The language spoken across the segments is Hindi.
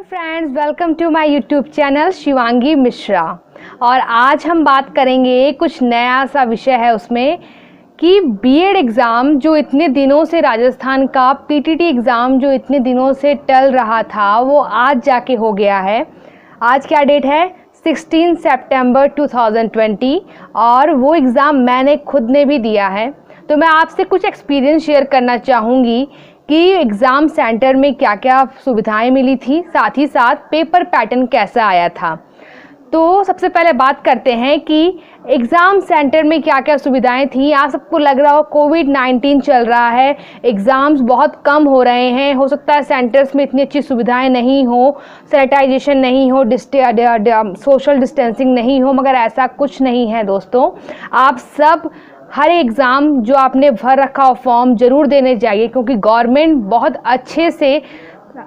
Hello friends, welcome to my YouTube channel Shivangi Mishra. और आज हम बात करेंगे, कुछ नया सा विषय है उसमें कि बीएड एग्ज़ाम जो इतने दिनों से, राजस्थान का पीटीटी एग्ज़ाम जो इतने दिनों से टल रहा था, वो आज जाके हो गया है। आज क्या डेट है? 16 सितंबर 2020। और वो एग्ज़ाम मैंने खुद ने भी दिया है, तो मैं आपसे कुछ एक्सपीरियंस शेयर करना चाहूँगी कि एग्ज़ाम सेंटर में क्या क्या सुविधाएं मिली थी, साथ ही साथ पेपर पैटर्न कैसा आया था। तो सबसे पहले बात करते हैं कि एग्ज़ाम सेंटर में क्या क्या सुविधाएं थी। आप सबको लग रहा हो कोविड-19 चल रहा है, एग्ज़ाम्स बहुत कम हो रहे हैं, हो सकता है सेंटर्स में इतनी अच्छी सुविधाएं नहीं हो, सैनिटाइजेशन नहीं हो, सोशल डिस्टेंसिंग नहीं हो, मगर ऐसा कुछ नहीं है दोस्तों। आप सब हर एग्ज़ाम जो आपने भर रखा हो फॉर्म ज़रूर देने जाइए, क्योंकि गवर्नमेंट बहुत अच्छे से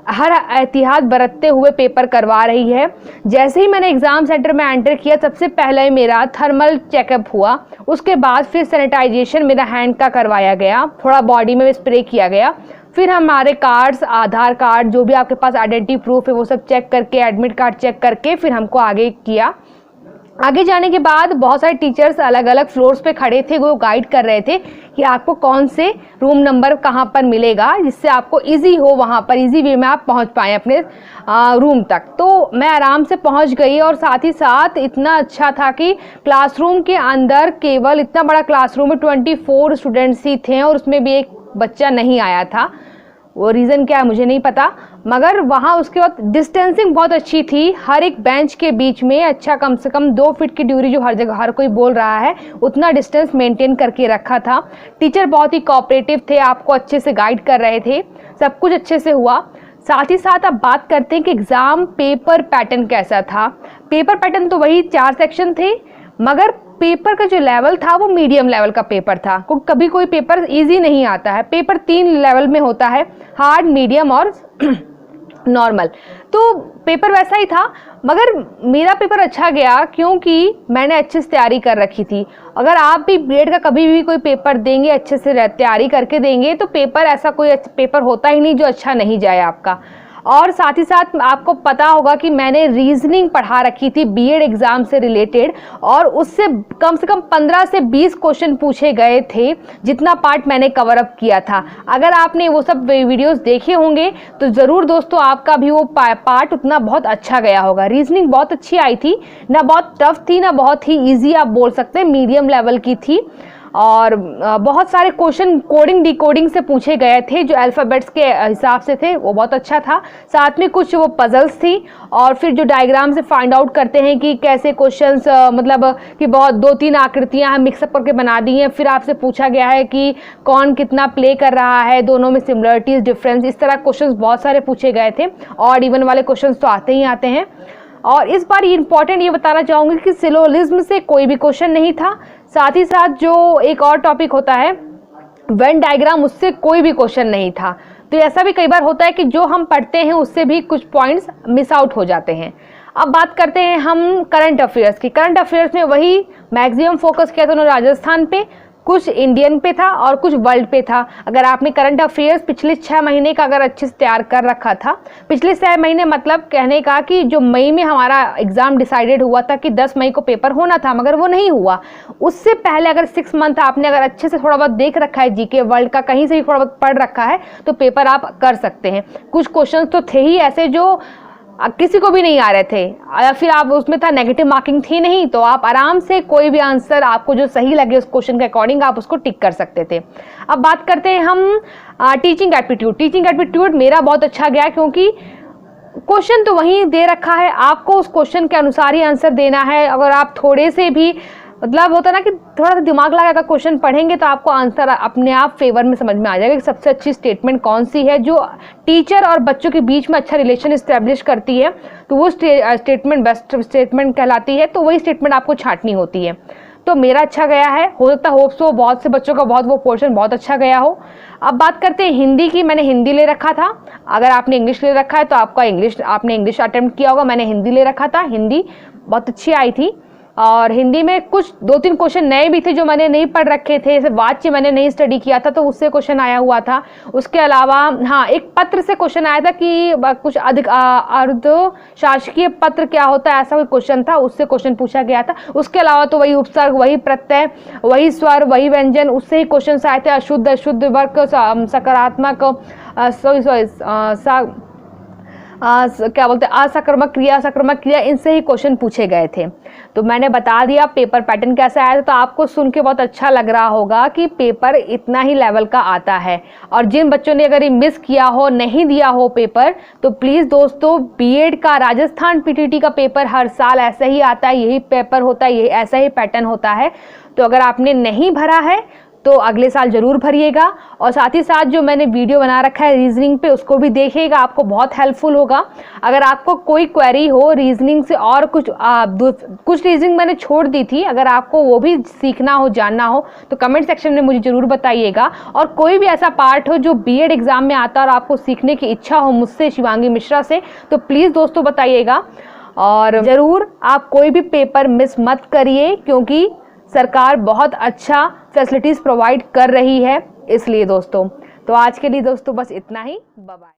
हर एहतियात बरतते हुए पेपर करवा रही है। जैसे ही मैंने एग्ज़ाम सेंटर में एंटर किया, सबसे पहले मेरा थर्मल चेकअप हुआ, उसके बाद फिर सैनिटाइजेशन मेरा हैंड का करवाया गया, थोड़ा बॉडी में स्प्रे किया गया, फिर हमारे कार्ड्स, आधार कार्ड, जो भी आपके पास आइडेंटिटी प्रूफ है वो सब चेक करके, एडमिट कार्ड चेक करके फिर हमको आगे किया। आगे जाने के बाद बहुत सारे टीचर्स अलग अलग फ्लोर्स पे खड़े थे, वो गाइड कर रहे थे कि आपको कौन से रूम नंबर कहाँ पर मिलेगा, जिससे आपको इजी हो, वहाँ पर इजी वे में आप पहुँच पाएँ अपने रूम तक। तो मैं आराम से पहुँच गई, और साथ ही साथ इतना अच्छा था कि क्लासरूम के अंदर, केवल इतना बड़ा क्लासरूम में 24 स्टूडेंट्स ही थे, और उसमें भी एक बच्चा नहीं आया था। वो रीज़न क्या है मुझे नहीं पता, मगर वहाँ उसके बाद डिस्टेंसिंग बहुत अच्छी थी। हर एक बेंच के बीच में अच्छा कम से कम 2 फीट की दूरी, जो हर जगह हर कोई बोल रहा है, उतना डिस्टेंस मेंटेन करके रखा था। टीचर बहुत ही कोऑपरेटिव थे, आपको अच्छे से गाइड कर रहे थे, सब कुछ अच्छे से हुआ। साथ ही साथ अब बात करते हैं कि एग्ज़ाम पेपर पैटर्न कैसा था। पेपर पैटर्न तो वही 4 सेक्शन थे, मगर पेपर का जो लेवल था वो मीडियम लेवल का पेपर था, क्योंकि कभी कोई पेपर इजी नहीं आता है। पेपर 3 लेवल में होता है, हार्ड, मीडियम और नॉर्मल। तो पेपर वैसा ही था, मगर मेरा पेपर अच्छा गया क्योंकि मैंने अच्छे से तैयारी कर रखी थी। अगर आप भी बीएड का कभी भी कोई पेपर देंगे, अच्छे से तैयारी करके देंगे, तो पेपर ऐसा कोई पेपर होता ही नहीं जो अच्छा नहीं जाए आपका। और साथ ही साथ आपको पता होगा कि मैंने रीजनिंग पढ़ा रखी थी बीएड एग्ज़ाम से रिलेटेड, और उससे कम से कम 15 से 20 क्वेश्चन पूछे गए थे, जितना पार्ट मैंने कवर अप किया था। अगर आपने वो सब वीडियोस देखे होंगे तो ज़रूर दोस्तों आपका भी वो पार्ट उतना बहुत अच्छा गया होगा। रीजनिंग बहुत अच्छी आई थी, ना बहुत टफ थी ना बहुत ही ईजी, आप बोल सकते हैं मीडियम लेवल की थी। और बहुत सारे क्वेश्चन कोडिंग डिकोडिंग से पूछे गए थे, जो अल्फ़ाबेट्स के हिसाब से थे, वो बहुत अच्छा था। साथ में कुछ वो पजल्स थी, और फिर जो डायग्राम से फाइंड आउट करते हैं कि कैसे क्वेश्चंस, मतलब कि बहुत 2-3 आकृतियां हम मिक्सअप करके बना दी हैं। फिर आपसे पूछा गया है कि कौन कितना प्ले कर रहा है, दोनों में सिमिलरिटीज़, डिफरेंस, इस तरह क्वेश्चन बहुत सारे पूछे गए थे। और इवन वाले क्वेश्चन तो आते ही आते हैं। और इस बार ये इंपॉर्टेंट ये बताना चाहूँगी कि सिलोजिज्म से कोई भी क्वेश्चन नहीं था। साथ ही साथ जो एक और टॉपिक होता है वेन डायग्राम, उससे कोई भी क्वेश्चन नहीं था। तो ऐसा भी कई बार होता है कि जो हम पढ़ते हैं उससे भी कुछ पॉइंट्स मिस आउट हो जाते हैं। अब बात करते हैं हम करंट अफेयर्स की। करंट अफेयर्स में वही मैक्सिमम फोकस किया था उन्होंने राजस्थान पे, कुछ इंडियन पे था और कुछ वर्ल्ड पे था। अगर आपने करंट अफेयर्स पिछले 6 महीने का अगर अच्छे से तैयार कर रखा था, पिछले 6 महीने मतलब कहने का कि जो मई में हमारा एग्ज़ाम डिसाइडेड हुआ था कि 10 मई को पेपर होना था, मगर वो नहीं हुआ। उससे पहले अगर 6 मंथ आपने अगर अच्छे से थोड़ा बहुत देख रखा है, जीके वर्ल्ड का कहीं से भी थोड़ा बहुत पढ़ रखा है, तो पेपर आप कर सकते हैं। कुछ क्वेश्चन तो थे ही ऐसे जो किसी को भी नहीं आ रहे थे, या फिर आप उसमें था नेगेटिव मार्किंग थी नहीं, तो आप आराम से कोई भी आंसर आपको जो सही लगे उस क्वेश्चन के अकॉर्डिंग आप उसको टिक कर सकते थे। अब बात करते हैं हम टीचिंग एप्टीट्यूड। टीचिंग एप्टीट्यूड मेरा बहुत अच्छा गया, क्योंकि क्वेश्चन तो वहीं दे रखा है, आपको उस क्वेश्चन के अनुसार ही आंसर देना है। अगर आप थोड़े से भी, मतलब होता है ना कि थोड़ा सा दिमाग लगा कर क्वेश्चन पढ़ेंगे, तो आपको आंसर अपने आप फेवर में समझ में आ जाएगा कि सबसे अच्छी स्टेटमेंट कौन सी है, जो टीचर और बच्चों के बीच में अच्छा रिलेशन इस्टेब्लिश करती है, तो वो स्टेटमेंट बेस्ट स्टेटमेंट कहलाती है। तो वही स्टेटमेंट आपको छांटनी होती है। तो मेरा अच्छा गया है, हो सकता है होप्स हो बहुत से बच्चों का बहुत वो पोर्शन बहुत अच्छा गया हो। अब बात करते हैं हिंदी की। मैंने हिंदी ले रखा था, अगर आपने इंग्लिश ले रखा है तो आपका इंग्लिश, आपने इंग्लिश अटेम्प्ट किया होगा, मैंने हिंदी ले रखा था, हिंदी बहुत अच्छी आई थी। और हिंदी में कुछ 2-3 क्वेश्चन नए भी थे जो मैंने नहीं पढ़ रखे थे, जैसे वाच्य मैंने नहीं स्टडी किया था तो उससे क्वेश्चन आया हुआ था। उसके अलावा हाँ, एक पत्र से क्वेश्चन आया था कि कुछ अधिक अर्ध शासकीय पत्र क्या होता है, ऐसा कोई क्वेश्चन था, उससे क्वेश्चन पूछा गया था। उसके अलावा तो वही उपसर्ग, वही प्रत्यय, वही स्वर, वही व्यंजन, उससे ही क्वेश्चन आए थे। अशुद्ध अशुद्ध वर्ग, सकारात्मक क्या बोलते हैं असक्रामक क्रिया, सक्रामक क्रिया, इनसे ही क्वेश्चन पूछे गए थे। तो मैंने बता दिया पेपर पैटर्न कैसा आया था। तो आपको सुन के बहुत अच्छा लग रहा होगा कि पेपर इतना ही लेवल का आता है। और जिन बच्चों ने अगर ये मिस किया हो, नहीं दिया हो पेपर, तो प्लीज़ दोस्तों, बीएड का राजस्थान पीटीटी का पेपर हर साल ऐसा ही आता है, यही पेपर होता है, यही ऐसा ही पैटर्न होता है। तो अगर आपने नहीं भरा है तो अगले साल ज़रूर भरिएगा। और साथ ही साथ जो मैंने वीडियो बना रखा है रीजनिंग पे, उसको भी देखिएगा, आपको बहुत हेल्पफुल होगा। अगर आपको कोई क्वेरी हो रीजनिंग से और कुछ रीजनिंग मैंने छोड़ दी थी, अगर आपको वो भी सीखना हो, जानना हो, तो कमेंट सेक्शन में मुझे ज़रूर बताइएगा। और कोई भी ऐसा पार्ट हो जो बीएड एग्ज़ाम में आता और आपको सीखने की इच्छा हो मुझसे, शिवांगी मिश्रा से, तो प्लीज़ दोस्तों बताइएगा। और ज़रूर आप कोई भी पेपर मिस मत करिए, क्योंकि सरकार बहुत अच्छा फैसिलिटीज़ प्रोवाइड कर रही है। इसलिए दोस्तों, तो आज के लिए दोस्तों बस इतना ही। Bye bye.